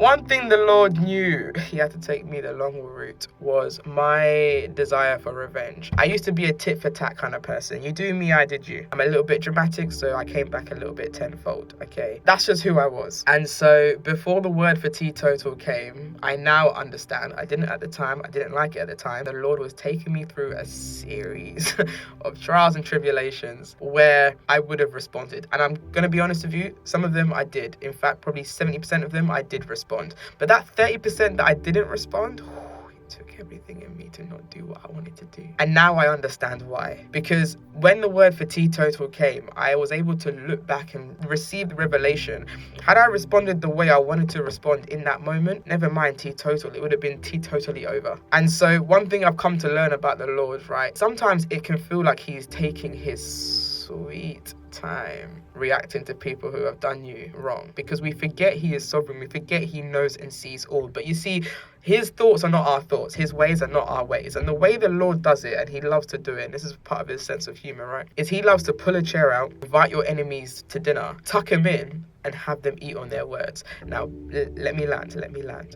One thing the Lord knew he had to take me the long route was my desire for revenge. I used to be a tit for tat kind of person. You do me, I did you. I'm a little bit dramatic, so I came back a little bit tenfold, okay? That's just who I was. And so before the word for teetotal came, I now understand. I didn't at the time. I didn't like it at the time. The Lord was taking me through a series of trials and tribulations where I would have responded. And I'm going to be honest with you, some of them I did. In fact, probably 70% of them I did respond. But that 30% that I didn't respond, it took everything in me to not do what I wanted to do. And now I understand why. Because when the word for teetotal came, I was able to look back and receive the revelation. Had I responded the way I wanted to respond in that moment, never mind teetotal, it would have been teetotally over. And so one thing I've come to learn about the Lord, right? Sometimes it can feel like he's taking his sweet time reacting to people who have done you wrong, because we forget he is sovereign. We forget he knows and sees all. But you see, his thoughts are not our thoughts. His ways are not our ways. And the way the Lord does it, and he loves to do it, and this is part of his sense of humor, right, is he loves to pull a chair out, invite your enemies to dinner, tuck them in, and have them eat on their words. Now, let me land.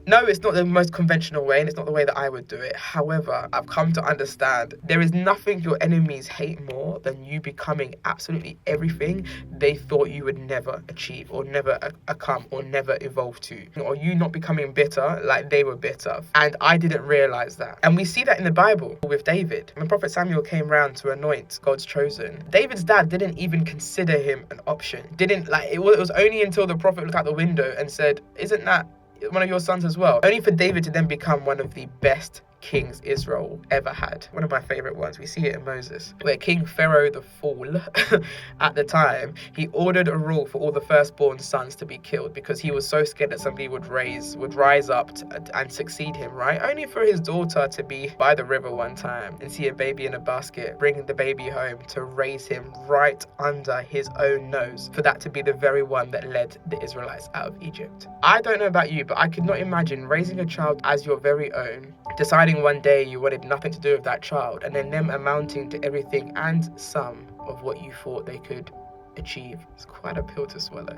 No, it's not the most conventional way, and it's not the way that I would do it. However, I've come to understand there is nothing your enemies hate more than you becoming absolutely everything they thought you would never achieve, or never come, or never evolve to. Or you not becoming bitter like they were bitter. And I didn't realize that. And we see that in the Bible with David. When Prophet Samuel came round to anoint God's chosen, David's dad didn't even consider him an option. It was only until the prophet looked out the window and said, "Isn't that one of your sons as well?" Only for David to then become one of the best kings Israel ever had. One of my favorite ones. We see it in Moses, where King Pharaoh the Fool at the time, he ordered a rule for all the firstborn sons to be killed because he was so scared that somebody would rise up and succeed him, right? Only for his daughter to be by the river one time and see a baby in a basket, bring the baby home to raise him right under his own nose, for that to be the very one that led the Israelites out of Egypt. I don't know about you, but I could not imagine raising a child as your very own, deciding one day you wanted nothing to do with that child, and then them amounting to everything and some of what you thought they could achieve. It's quite a pill to swallow.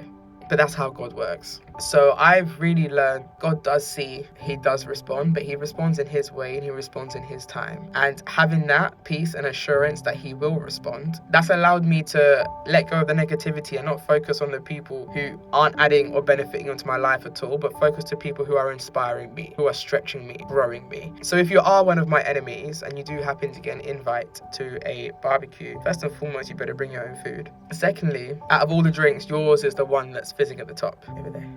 But that's how God works. So I've really learned God does see, he does respond, but he responds in his way and he responds in his time. And having that peace and assurance that he will respond, that's allowed me to let go of the negativity and not focus on the people who aren't adding or benefiting into my life at all, but focus to people who are inspiring me, who are stretching me, growing me. So if you are one of my enemies and you do happen to get an invite to a barbecue, first and foremost, you better bring your own food. Secondly, out of all the drinks, yours is the one that's fizzing at the top over there.